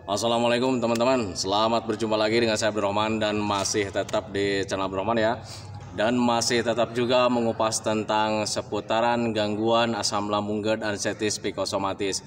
Assalamualaikum teman-teman, selamat berjumpa lagi dengan saya Abdurrahman dan masih tetap di channel Abdurrahman ya. Dan masih tetap juga mengupas tentang seputaran gangguan asam lambung GERD anestesi psikosomatis.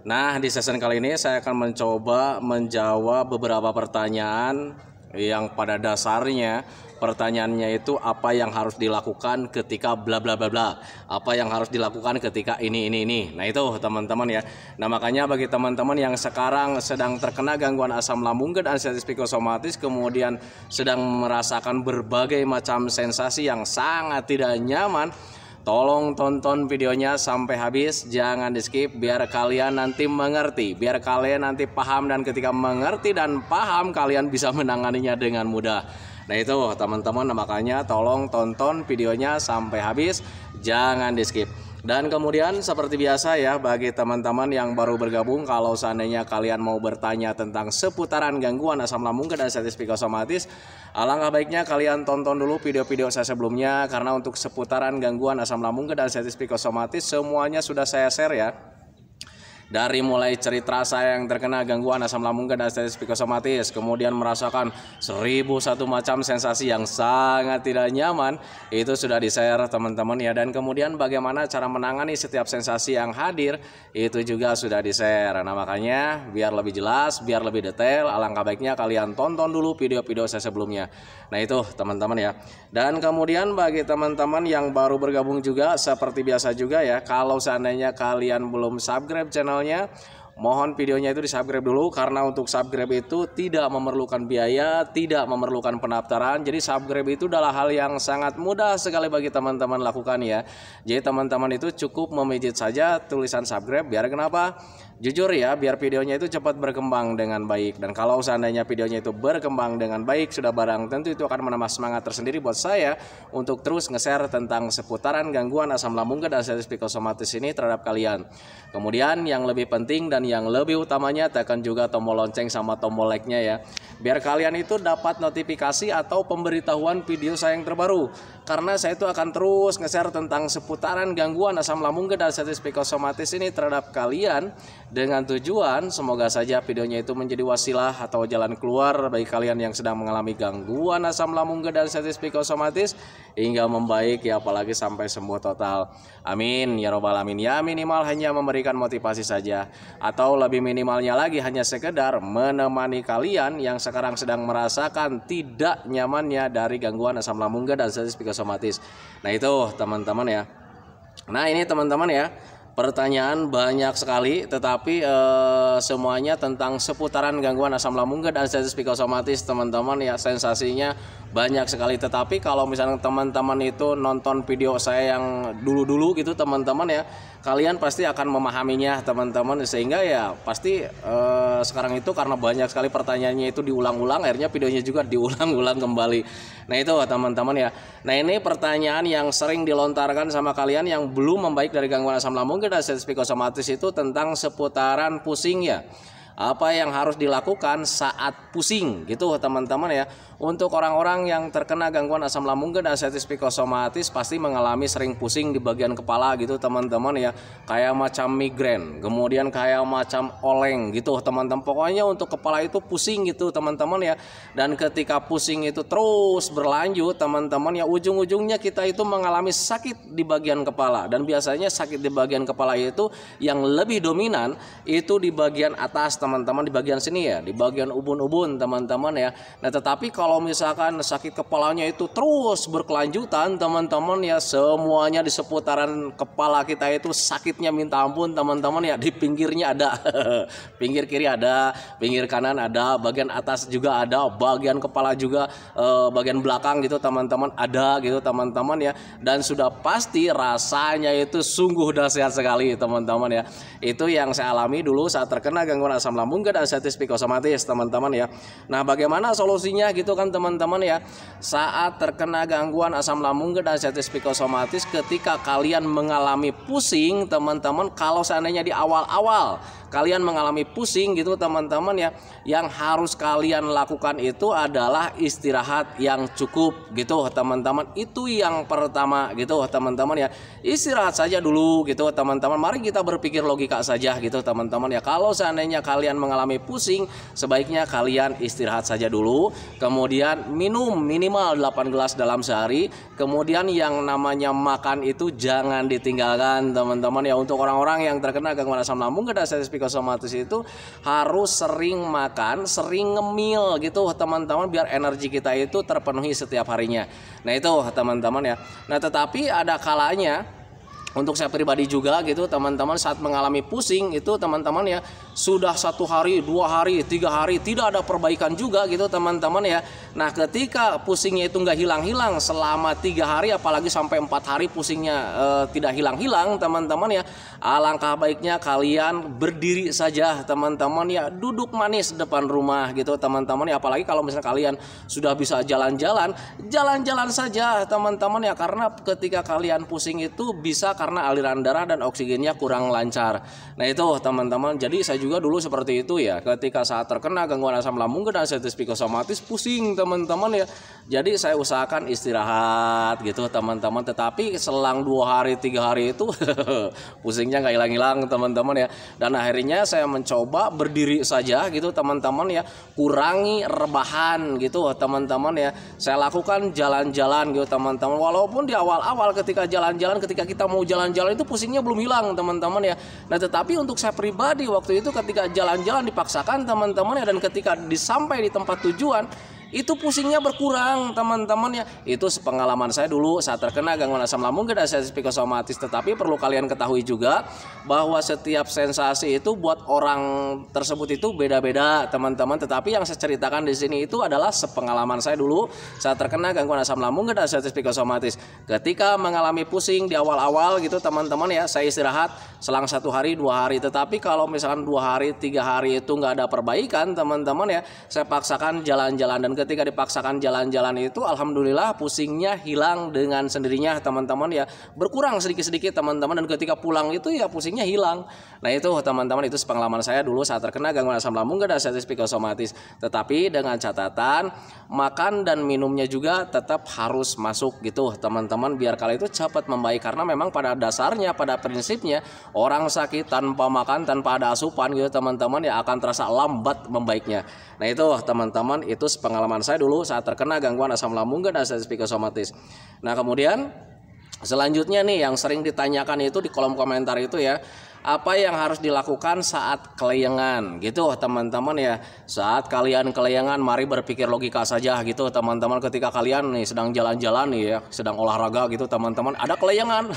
Nah, di sesi kali ini saya akan mencoba menjawab beberapa pertanyaan yang pada dasarnya pertanyaannya itu apa yang harus dilakukan ketika bla bla bla bla, apa yang harus dilakukan ketika ini. Nah itu teman-teman ya. Nah makanya bagi teman-teman yang sekarang sedang terkena gangguan asam lambung GERD anestesi psikosomatis, kemudian sedang merasakan berbagai macam sensasi yang sangat tidak nyaman, tolong tonton videonya sampai habis, jangan di skip biar kalian nanti mengerti, biar kalian nanti paham, dan ketika mengerti dan paham kalian bisa menanganinya dengan mudah. Nah itu teman-teman, makanya tolong tonton videonya sampai habis, jangan di skip. Dan kemudian seperti biasa ya, bagi teman-teman yang baru bergabung, kalau seandainya kalian mau bertanya tentang seputaran gangguan asam lambung GERD anestesi psikosomatis, alangkah baiknya kalian tonton dulu video-video saya sebelumnya, karena untuk seputaran gangguan asam lambung GERD anestesi psikosomatis semuanya sudah saya share ya. Dari mulai cerita saya yang terkena gangguan asam lambung GERD anestesi psikosomatis, kemudian merasakan 1001 macam sensasi yang sangat tidak nyaman, itu sudah di-share teman-teman ya. Dan kemudian bagaimana cara menangani setiap sensasi yang hadir, itu juga sudah di-share. Nah makanya biar lebih jelas, biar lebih detail, alangkah baiknya kalian tonton dulu video-video saya sebelumnya. Nah itu teman-teman ya. Dan kemudian bagi teman-teman yang baru bergabung juga, seperti biasa juga ya, kalau seandainya kalian belum subscribe channel, mohon videonya itu di subscribe dulu, karena untuk subscribe itu tidak memerlukan biaya, tidak memerlukan pendaftaran. Jadi subscribe itu adalah hal yang sangat mudah sekali bagi teman-teman lakukan ya. Jadi teman-teman itu cukup memijit saja tulisan subscribe, biar kenapa? Jujur ya, biar videonya itu cepat berkembang dengan baik. Dan kalau seandainya videonya itu berkembang dengan baik, sudah barang tentu itu akan menambah semangat tersendiri buat saya untuk terus nge-share tentang seputaran gangguan asam lambung GERD anestesi psikosomatis ini terhadap kalian. Kemudian yang lebih penting dan yang lebih utamanya, tekan juga tombol lonceng sama tombol like-nya ya, biar kalian itu dapat notifikasi atau pemberitahuan video saya yang terbaru. Karena saya itu akan terus nge-share tentang seputaran gangguan asam lambung GERD anestesi psikosomatis ini terhadap kalian, dengan tujuan semoga saja videonya itu menjadi wasilah atau jalan keluar bagi kalian yang sedang mengalami gangguan asam lambung GERD anestesi psikosomatis hingga membaik ya, apalagi sampai sembuh total. Amin ya robbal alamin. Ya minimal hanya memberikan motivasi saja, atau lebih minimalnya lagi hanya sekedar menemani kalian yang sekarang sedang merasakan tidak nyamannya dari gangguan asam lambung GERD anestesi psikosomatis. Nah itu teman-teman ya. Nah ini teman-teman ya, pertanyaan banyak sekali, tetapi semuanya tentang seputaran gangguan asam lambung GERD anestesi psikosomatis teman-teman ya. Sensasinya banyak sekali, tetapi kalau misalnya teman-teman itu nonton video saya yang dulu-dulu gitu teman-teman ya, kalian pasti akan memahaminya teman-teman, sehingga ya pasti sekarang itu karena banyak sekali pertanyaannya itu diulang-ulang, akhirnya videonya juga diulang-ulang kembali. Nah itu teman-teman ya. Nah ini pertanyaan yang sering dilontarkan sama kalian yang belum membaik dari gangguan asam lambung GERD anestesi psikosomatis itu tentang seputaran pusing ya. Apa yang harus dilakukan saat pusing gitu teman-teman ya. Untuk orang-orang yang terkena gangguan asam lambung GERD anestesi psikosomatis pasti mengalami sering pusing di bagian kepala gitu teman-teman ya. Kayak macam migrain, kemudian kayak macam oleng gitu teman-teman. Pokoknya untuk kepala itu pusing gitu teman-teman ya. Dan ketika pusing itu terus berlanjut teman-teman ya, ujung-ujungnya kita itu mengalami sakit di bagian kepala. Dan biasanya sakit di bagian kepala itu yang lebih dominan itu di bagian atas teman-teman, di bagian sini ya, di bagian ubun-ubun teman-teman ya. Nah tetapi kalau misalkan sakit kepalanya itu terus berkelanjutan teman-teman ya, semuanya di seputaran kepala kita itu sakitnya minta ampun teman-teman ya. Di pinggirnya ada pinggir kiri ada, pinggir kanan ada, bagian atas juga ada, bagian kepala juga, bagian belakang gitu teman-teman ada gitu teman-teman ya. Dan sudah pasti rasanya itu sungguh dahsyat sekali teman-teman ya. Itu yang saya alami dulu saat terkena gangguan asam lambung GERD anestesi psikosomatis teman-teman ya. Nah bagaimana solusinya gitu kan teman-teman ya, saat terkena gangguan asam lambung GERD anestesi psikosomatis, ketika kalian mengalami pusing teman-teman, kalau seandainya di awal-awal kalian mengalami pusing gitu teman-teman ya, yang harus kalian lakukan itu adalah istirahat yang cukup gitu teman-teman. Itu yang pertama gitu teman-teman ya, istirahat saja dulu gitu teman-teman. Mari kita berpikir logika saja gitu teman-teman ya. Kalau seandainya kalian kalian mengalami pusing, sebaiknya kalian istirahat saja dulu. Kemudian minum minimal 8 gelas dalam sehari. Kemudian yang namanya makan itu jangan ditinggalkan teman-teman ya. Untuk orang-orang yang terkena gangguan asam lambung dan status psikosomatis itu harus sering makan, sering ngemil gitu teman-teman, biar energi kita itu terpenuhi setiap harinya. Nah itu teman-teman ya. Nah tetapi ada kalanya untuk saya pribadi juga gitu teman-teman, saat mengalami pusing itu teman-teman ya, sudah 1 hari, 2 hari, 3 hari tidak ada perbaikan juga gitu teman-teman ya. Nah ketika pusingnya itu nggak hilang-hilang selama 3 hari, apalagi sampai 4 hari pusingnya tidak hilang-hilang teman-teman ya, alangkah baiknya kalian berdiri saja teman-teman ya, duduk manis depan rumah gitu teman-teman ya. Apalagi kalau misalnya kalian sudah bisa jalan-jalan, jalan-jalan saja teman-teman ya, karena ketika kalian pusing itu bisa karena aliran darah dan oksigennya kurang lancar. Nah itu teman-teman, jadi saya juga dulu seperti itu ya, ketika saat terkena gangguan asam lambung dan status psikosomatis pusing teman-teman ya, jadi saya usahakan istirahat gitu teman-teman. Tetapi selang 2 hari 3 hari itu pusingnya nggak hilang-hilang teman-teman ya, dan akhirnya saya mencoba berdiri saja gitu teman-teman ya, kurangi rebahan gitu teman-teman ya. Saya lakukan jalan-jalan gitu teman-teman, walaupun di awal-awal ketika jalan-jalan, ketika kita mau jalan-jalan itu pusingnya belum hilang teman-teman ya. Nah tetapi untuk saya pribadi waktu itu ketika jalan-jalan dipaksakan teman-teman ya, dan ketika sampai di tempat tujuan itu pusingnya berkurang teman-teman ya. Itu pengalaman saya dulu saat terkena gangguan asam lambung dan status psikosomatis. Tetapi perlu kalian ketahui juga bahwa setiap sensasi itu buat orang tersebut itu beda-beda teman-teman. Tetapi yang saya ceritakan di sini itu adalah sepengalaman saya dulu saat terkena gangguan asam lambung dan status psikosomatis. Ketika mengalami pusing di awal-awal gitu teman-teman ya, saya istirahat selang 1 hari 2 hari. Tetapi kalau misalkan 2 hari 3 hari itu nggak ada perbaikan teman-teman ya, saya paksakan jalan-jalan, dan ketika dipaksakan jalan-jalan itu alhamdulillah pusingnya hilang dengan sendirinya teman-teman ya, berkurang sedikit-sedikit teman-teman, dan ketika pulang itu ya pusingnya hilang. Nah itu teman-teman, itu pengalaman saya dulu saat terkena gangguan asam lambung dan status psikosomatis. Tetapi dengan catatan makan dan minumnya juga tetap harus masuk gitu teman-teman, biar kalian itu cepat membaik. Karena memang pada dasarnya, pada prinsipnya orang sakit tanpa makan, tanpa ada asupan gitu teman-teman ya, akan terasa lambat membaiknya. Nah itu teman-teman, itu pengalaman saya dulu saat terkena gangguan asam lambung dan status psikosomatis. Nah kemudian selanjutnya nih yang sering ditanyakan itu di kolom komentar itu ya, apa yang harus dilakukan saat kelayangan gitu teman-teman ya. Saat kalian kelayangan, mari berpikir logika saja gitu teman-teman. Ketika kalian nih sedang jalan-jalan nih ya, sedang olahraga gitu teman-teman, ada kelayangan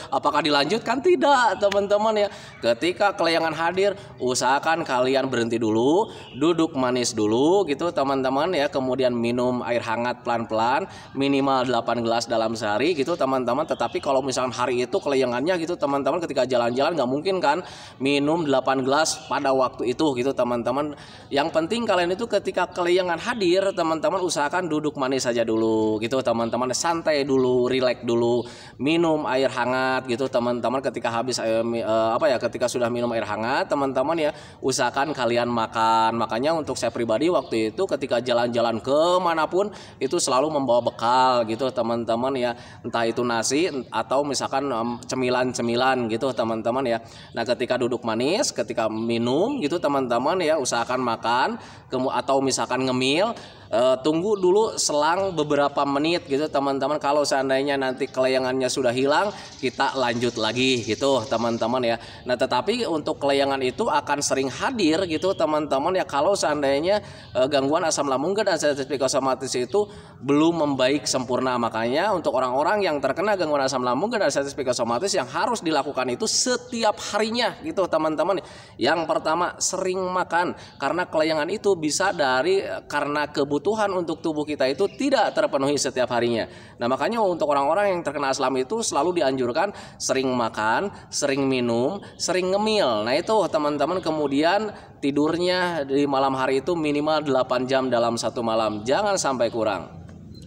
apakah dilanjutkan? Tidak teman-teman ya. Ketika kelayangan hadir, usahakan kalian berhenti dulu, duduk manis dulu gitu teman-teman ya. Kemudian minum air hangat pelan-pelan, minimal 8 gelas dalam sehari gitu teman-teman. Tetapi kalau misalkan hari itu kelayangannya gitu teman-teman, ketika jalan-jalan nggak mungkin kan minum 8 gelas pada waktu itu gitu teman-teman. Yang penting kalian itu ketika kelayangan hadir teman-teman, usahakan duduk manis saja dulu gitu teman-teman, santai dulu, rileks dulu, minum air hangat gitu teman-teman. Ketika habis ketika sudah minum air hangat teman-teman ya, usahakan kalian makan. Makanya untuk saya pribadi waktu itu ketika jalan-jalan kemanapun itu selalu membawa bekal gitu teman-teman ya, entah itu nasi atau misalkan cemilan-cemilan gitu teman-teman ya. Nah ketika duduk manis, ketika minum gitu teman-teman ya, usahakan makan atau misalkan ngemil. Tunggu dulu selang beberapa menit gitu teman-teman. Kalau seandainya nanti kelayangannya sudah hilang, kita lanjut lagi gitu teman-teman ya. Nah tetapi untuk kelayangan itu akan sering hadir gitu teman-teman ya, kalau seandainya gangguan asam lambung dan status psikosomatis itu belum membaik sempurna. Makanya untuk orang-orang yang terkena gangguan asam lambung dan status psikosomatis, yang harus dilakukan itu setiap harinya gitu teman-teman. Yang pertama, sering makan, karena kelayangan itu bisa karena kebutuhan untuk tubuh kita itu tidak terpenuhi setiap harinya. Nah makanya untuk orang-orang yang terkena asam itu selalu dianjurkan sering makan, sering minum, sering ngemil. Nah itu teman-teman. Kemudian tidurnya di malam hari itu minimal 8 jam dalam satu malam, jangan sampai kurang.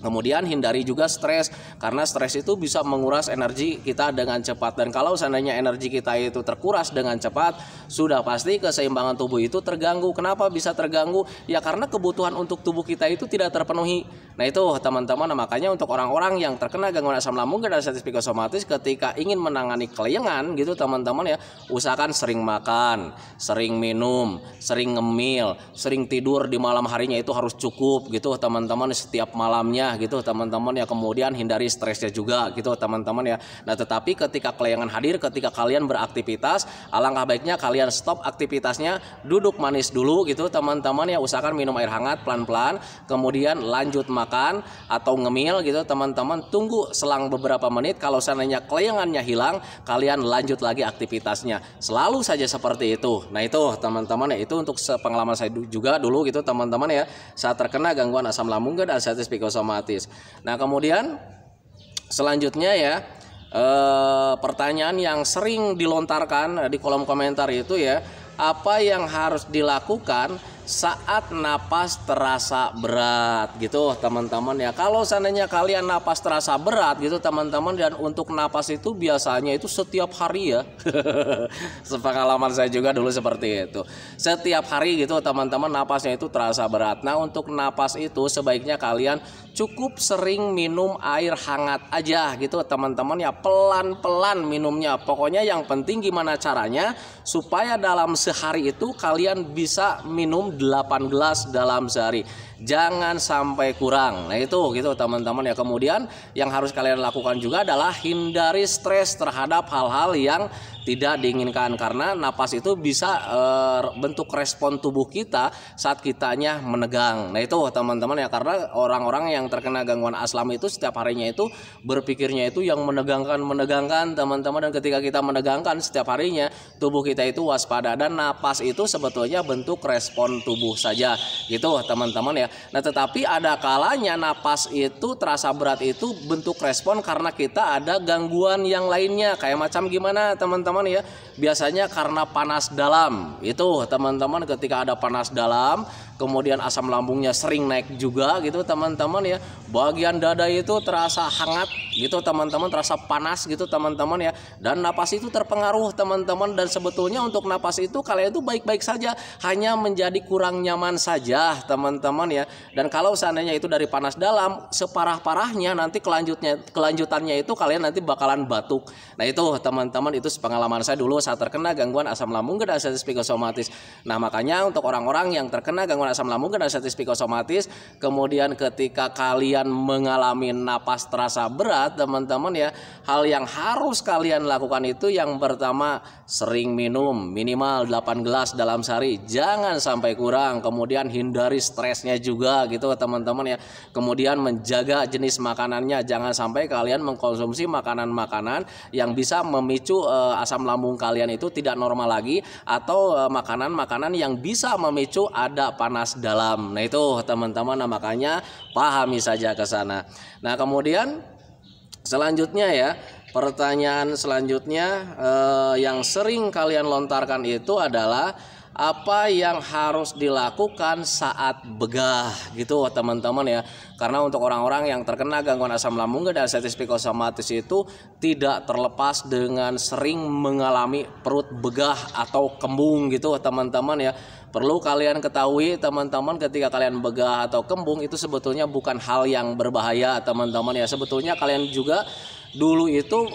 Kemudian hindari juga stres, karena stres itu bisa menguras energi kita dengan cepat. Dan kalau seandainya energi kita itu terkuras dengan cepat, sudah pasti keseimbangan tubuh itu terganggu. Kenapa bisa terganggu? Ya karena kebutuhan untuk tubuh kita itu tidak terpenuhi. Nah itu teman-teman, makanya untuk orang-orang yang terkena gangguan asam lambung dan artritis psikosomatis ketika ingin menangani kelayangan gitu teman-teman ya, usahakan sering makan, sering minum, sering ngemil, sering tidur di malam harinya itu harus cukup gitu teman-teman, setiap malamnya gitu teman-teman ya. Kemudian hindari stresnya juga gitu teman-teman ya. Nah tetapi ketika kelayangan hadir, ketika kalian beraktivitas, alangkah baiknya kalian stop aktivitasnya, duduk manis dulu gitu teman-teman ya, usahakan minum air hangat pelan-pelan, kemudian lanjut makan atau ngemil gitu teman-teman, tunggu selang beberapa menit, kalau seandainya kelayangannya hilang kalian lanjut lagi aktivitasnya, selalu saja seperti itu. Nah itu teman-teman ya, itu untuk pengalaman saya juga dulu gitu teman-teman ya, saat terkena gangguan asam lambung dan artritis psikosomatis. Nah kemudian selanjutnya ya, pertanyaan yang sering dilontarkan di kolom komentar itu ya, apa yang harus dilakukan saat napas terasa berat gitu teman-teman ya. Kalau seandainya kalian napas terasa berat gitu teman-teman, dan untuk napas itu biasanya itu setiap hari ya. Sepengalaman saya juga dulu seperti itu, setiap hari gitu teman-teman napasnya itu terasa berat. Nah untuk napas itu sebaiknya kalian cukup sering minum air hangat aja gitu teman-teman ya, pelan-pelan minumnya. Pokoknya yang penting gimana caranya supaya dalam sehari itu kalian bisa minum 8 gelas dalam sehari, jangan sampai kurang. Nah itu gitu teman-teman ya. Kemudian yang harus kalian lakukan juga adalah hindari stres terhadap hal-hal yang tidak diinginkan, karena napas itu bisa bentuk respon tubuh kita saat kitanya menegang. Nah itu teman-teman ya, karena orang-orang yang terkena gangguan asam itu setiap harinya itu berpikirnya itu yang menegangkan teman-teman, dan ketika kita menegangkan setiap harinya tubuh kita itu waspada, dan napas itu sebetulnya bentuk respon tubuh saja gitu teman-teman ya. Nah tetapi ada kalanya napas itu terasa berat itu bentuk respon karena kita ada gangguan yang lainnya, kayak macam gimana teman-teman ya, biasanya karena panas dalam itu teman-teman. Ketika ada panas dalam, kemudian asam lambungnya sering naik juga gitu teman-teman ya, bagian dada itu terasa hangat gitu teman-teman, terasa panas gitu teman-teman ya, dan napas itu terpengaruh teman-teman. Dan sebetulnya untuk napas itu kalian itu baik-baik saja, hanya menjadi kurang nyaman saja teman-teman ya. Dan kalau seandainya itu dari panas dalam, separah-parahnya nanti kelanjutannya itu kalian nanti bakalan batuk. Nah itu teman-teman, itu pengalaman saya dulu saat terkena gangguan asam lambung dan artritis psikosomatis. Nah makanya untuk orang-orang yang terkena gangguan asam lambung dan artritis psikosomatis, kemudian ketika kalian mengalami napas terasa berat teman-teman ya, hal yang harus kalian lakukan itu yang pertama, sering minum minimal 8 gelas dalam sehari, jangan sampai kurang. Kemudian hindari stresnya juga gitu teman-teman ya. Kemudian menjaga jenis makanannya, jangan sampai kalian mengkonsumsi makanan-makanan yang bisa memicu asam lambung kalian itu tidak normal lagi, atau makanan-makanan yang bisa memicu ada panas dalam. Nah itu teman-teman, nah makanya pahami saja ke sana. Nah kemudian selanjutnya ya, pertanyaan selanjutnya yang sering kalian lontarkan itu adalah apa yang harus dilakukan saat begah gitu teman-teman ya. Karena untuk orang-orang yang terkena gangguan asam lambung dan artritis psikosomatis itu tidak terlepas dengan sering mengalami perut begah atau kembung gitu teman-teman ya. Perlu kalian ketahui teman-teman, ketika kalian begah atau kembung itu sebetulnya bukan hal yang berbahaya teman-teman ya. Sebetulnya kalian juga dulu itu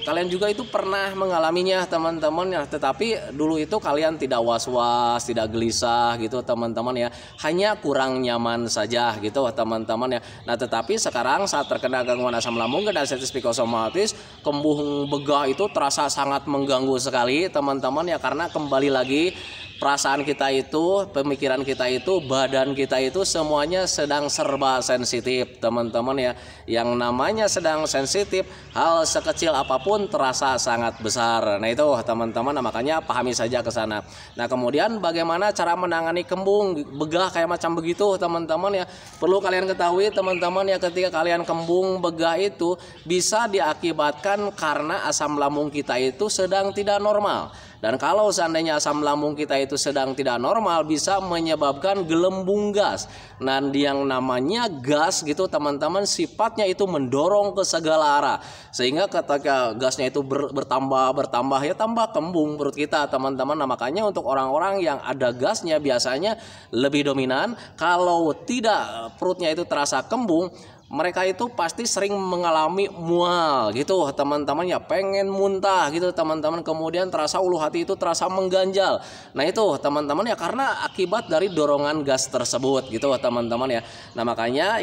pernah mengalaminya teman-teman ya, tetapi dulu itu kalian tidak was-was, tidak gelisah gitu teman-teman ya, hanya kurang nyaman saja gitu teman-teman ya. Nah tetapi sekarang saat terkena gangguan asam lambung dan artritis psikosomatis, kembung begah itu terasa sangat mengganggu sekali teman-teman ya, karena kembali lagi perasaan kita itu, pemikiran kita itu, badan kita itu semuanya sedang serba sensitif teman-teman ya. Yang namanya sedang sensitif, hal sekecil apapun terasa sangat besar. Nah itu teman-teman, nah, makanya pahami saja ke sana. Nah kemudian bagaimana cara menangani kembung begah kayak macam begitu teman-teman ya. Perlu kalian ketahui teman-teman ya, ketika kalian kembung begah itu bisa diakibatkan karena asam lambung kita itu sedang tidak normal. Dan kalau seandainya asam lambung kita itu sedang tidak normal, bisa menyebabkan gelembung gas. Nah yang namanya gas gitu teman-teman, sifatnya itu mendorong ke segala arah, sehingga ketika gasnya itu bertambah ya, tambah kembung perut kita teman-teman. Nah makanya untuk orang-orang yang ada gasnya biasanya lebih dominan. Kalau tidak perutnya itu terasa kembung, mereka itu pasti sering mengalami mual gitu teman-teman ya, pengen muntah gitu teman-teman, kemudian terasa ulu hati itu terasa mengganjal. Nah itu teman-teman ya, karena akibat dari dorongan gas tersebut gitu teman-teman ya. Nah makanya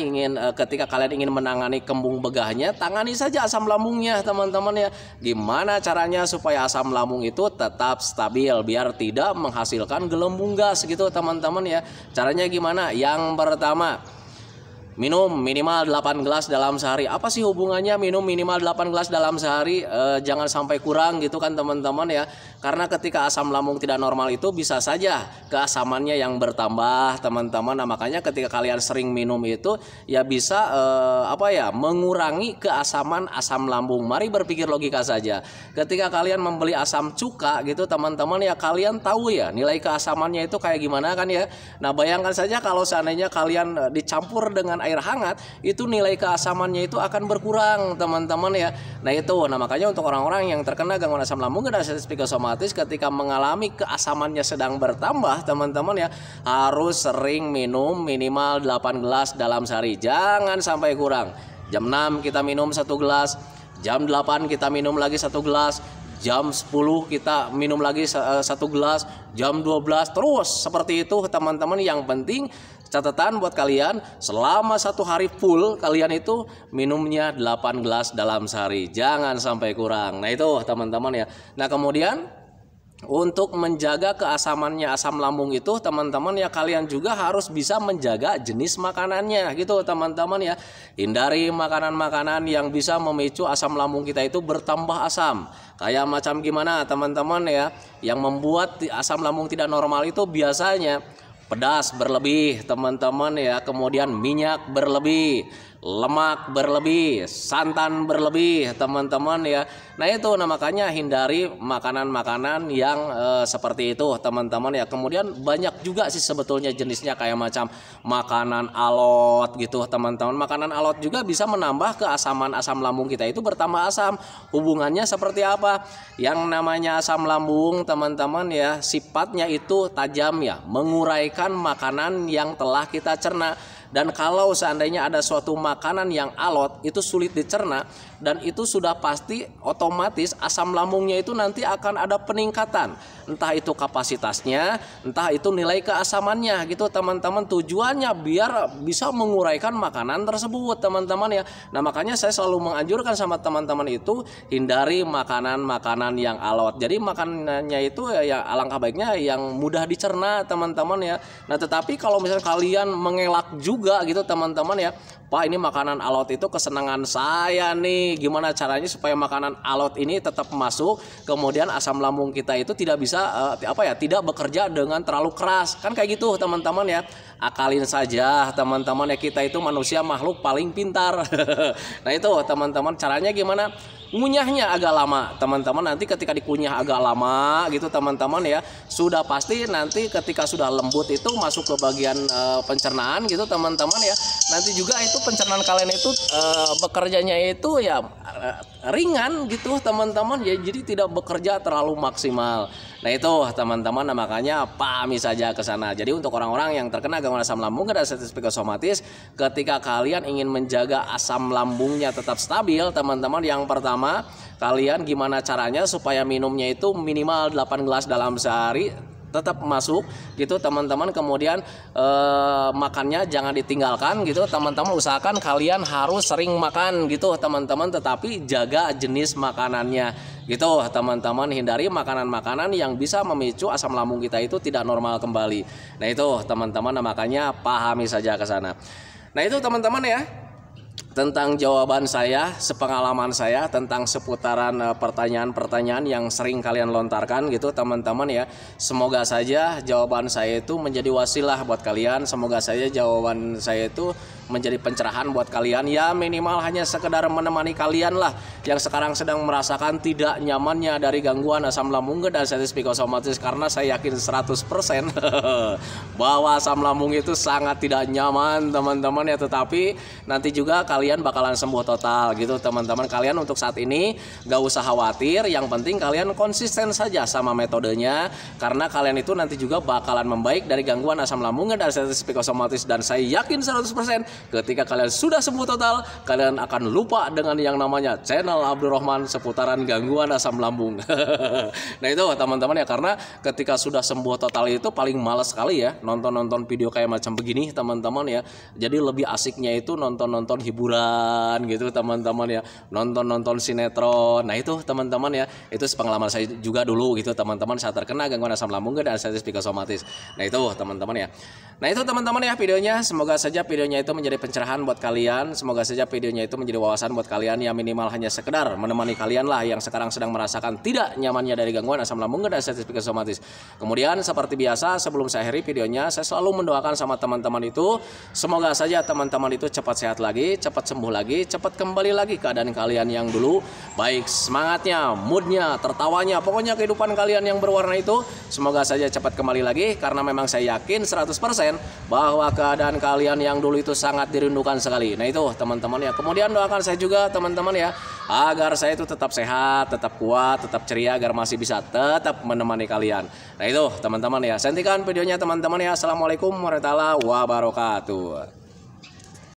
ketika kalian ingin menangani kembung begahnya, tangani saja asam lambungnya teman-teman ya. Gimana caranya supaya asam lambung itu tetap stabil biar tidak menghasilkan gelembung gas gitu teman-teman ya. Caranya gimana? Yang pertama, minum minimal 8 gelas dalam sehari. Apa sih hubungannya minum minimal 8 gelas dalam sehari? Jangan sampai kurang gitu kan teman-teman ya. Karena ketika asam lambung tidak normal itu bisa saja keasamannya yang bertambah teman-teman. Nah makanya ketika kalian sering minum itu ya bisa mengurangi keasaman asam lambung. Mari berpikir logika saja. Ketika kalian membeli asam cuka gitu teman-teman ya, kalian tahu ya nilai keasamannya itu kayak gimana kan ya. Nah bayangkan saja kalau seandainya kalian dicampur dengan air hangat, itu nilai keasamannya itu akan berkurang teman-teman ya. Nah itu, makanya untuk orang-orang yang terkena gangguan asam lambung dan sensitif psikosomatis, ketika mengalami keasamannya sedang bertambah teman-teman ya, harus sering minum minimal 8 gelas dalam sehari, jangan sampai kurang. Jam 6 kita minum 1 gelas, jam 8 kita minum lagi 1 gelas, jam 10 kita minum lagi 1 gelas, jam 12 terus seperti itu teman-teman. Yang penting catatan buat kalian, selama 1 hari full kalian itu minumnya 8 gelas dalam sehari, jangan sampai kurang. Nah itu teman-teman ya. Nah kemudian untuk menjaga keasamannya asam lambung itu teman-teman ya, kalian juga harus bisa menjaga jenis makanannya gitu teman-teman ya. Hindari makanan-makanan yang bisa memicu asam lambung kita itu bertambah asam. Kayak macam gimana teman-teman ya, yang membuat asam lambung tidak normal itu biasanya pedas berlebih teman-teman ya, kemudian minyak berlebih, lemak berlebih, santan berlebih teman-teman ya. Nah itu, makanya hindari makanan-makanan yang seperti itu teman-teman ya. Kemudian banyak juga sih sebetulnya jenisnya, kayak macam makanan alot gitu teman-teman. Makanan alot juga bisa menambah keasaman asam lambung kita itu bertambah asam. Hubungannya seperti apa? Yang namanya asam lambung teman-teman ya, sifatnya itu tajam ya, menguraikan makanan yang telah kita cerna. Dan kalau seandainya ada suatu makanan yang alot itu sulit dicerna, dan itu sudah pasti otomatis asam lambungnya itu nanti akan ada peningkatan, entah itu kapasitasnya, entah itu nilai keasamannya gitu teman-teman. Tujuannya biar bisa menguraikan makanan tersebut teman-teman ya. Nah makanya saya selalu menganjurkan sama teman-teman itu hindari makanan-makanan yang alot. Jadi makanannya itu ya alangkah baiknya yang mudah dicerna teman-teman ya. Nah tetapi kalau misalnya kalian mengelak juga gitu teman-teman ya, Pak ini makanan alot itu kesenangan saya nih, gimana caranya supaya makanan alot ini tetap masuk, kemudian asam lambung kita itu tidak bisa tidak bekerja dengan terlalu keras, kan kayak gitu teman-teman ya. Akalin saja teman-teman ya, kita itu manusia makhluk paling pintar. Nah itu teman-teman, caranya gimana? Ngunyahnya agak lama teman-teman. Nanti ketika dikunyah agak lama gitu teman-teman ya, sudah pasti nanti ketika sudah lembut itu masuk ke bagian pencernaan gitu teman-teman ya. Nanti juga itu pencernaan kalian itu bekerjanya itu ya ringan gitu teman-teman ya, jadi tidak bekerja terlalu maksimal. Nah itu teman-teman, makanya pahami saja ke sana. Jadi untuk orang-orang yang terkena gangguan asam lambung dan sensitif psikosomatis, ketika kalian ingin menjaga asam lambungnya tetap stabil teman-teman, yang pertama kalian gimana caranya supaya minumnya itu minimal 8 gelas dalam sehari tetap masuk gitu teman-teman. Kemudian makannya jangan ditinggalkan gitu teman-teman, usahakan kalian harus sering makan gitu teman-teman, tetapi jaga jenis makanannya gitu teman-teman. Hindari makanan-makanan yang bisa memicu asam lambung kita itu tidak normal kembali. Nah itu teman-teman, makanya pahami saja ke sana. Nah itu teman-teman ya, tentang jawaban saya, sepengalaman saya tentang seputaran pertanyaan-pertanyaan yang sering kalian lontarkan gitu teman-teman ya. Semoga saja jawaban saya itu menjadi wasilah buat kalian. Semoga saja jawaban saya itu menjadi pencerahan buat kalian ya, minimal hanya sekedar menemani kalian lah yang sekarang sedang merasakan tidak nyamannya dari gangguan asam lambung dan sensitif psikosomatis. Karena saya yakin 100% bahwa asam lambung itu sangat tidak nyaman teman-teman ya, tetapi nanti juga kalian bakalan sembuh total gitu teman-teman. Kalian untuk saat ini gak usah khawatir, yang penting kalian konsisten saja sama metodenya, karena kalian itu nanti juga bakalan membaik dari gangguan asam lambung dan sensitif psikosomatis. Dan saya yakin 100% Ketika kalian sudah sembuh total, kalian akan lupa dengan yang namanya channel Abdurrahman seputaran gangguan asam lambung. Nah itu teman-teman ya, karena ketika sudah sembuh total itu paling males sekali ya nonton-nonton video kayak macam begini teman-teman ya. Jadi lebih asiknya itu nonton-nonton hiburan gitu teman-teman ya, nonton-nonton sinetron. Nah itu teman-teman ya, itu pengalaman saya juga dulu gitu teman-teman saat terkena gangguan asam lambung dan anestesi psikosomatis. Nah itu teman-teman ya. Nah itu teman-teman ya videonya, semoga saja videonya itu menjadi pencerahan buat kalian, semoga saja videonya itu menjadi wawasan buat kalian yang minimal hanya sekedar menemani kalian lah yang sekarang sedang merasakan tidak nyamannya dari gangguan asam lambung dan anestesi psikosomatis. Kemudian seperti biasa sebelum saya akhiri videonya, saya selalu mendoakan sama teman-teman itu, semoga saja teman-teman itu cepat sehat lagi, cepat sembuh lagi, cepat kembali lagi keadaan kalian yang dulu, baik semangatnya, moodnya, tertawanya, pokoknya kehidupan kalian yang berwarna itu semoga saja cepat kembali lagi, karena memang saya yakin 100% bahwa keadaan kalian yang dulu itu sangat dirindukan sekali. Nah itu teman-teman ya. Kemudian doakan saya juga teman-teman ya, agar saya itu tetap sehat, tetap kuat, tetap ceria, agar masih bisa tetap menemani kalian. Nah itu teman-teman ya. Saya hentikan videonya teman-teman ya. Assalamualaikum warahmatullahi wabarakatuh.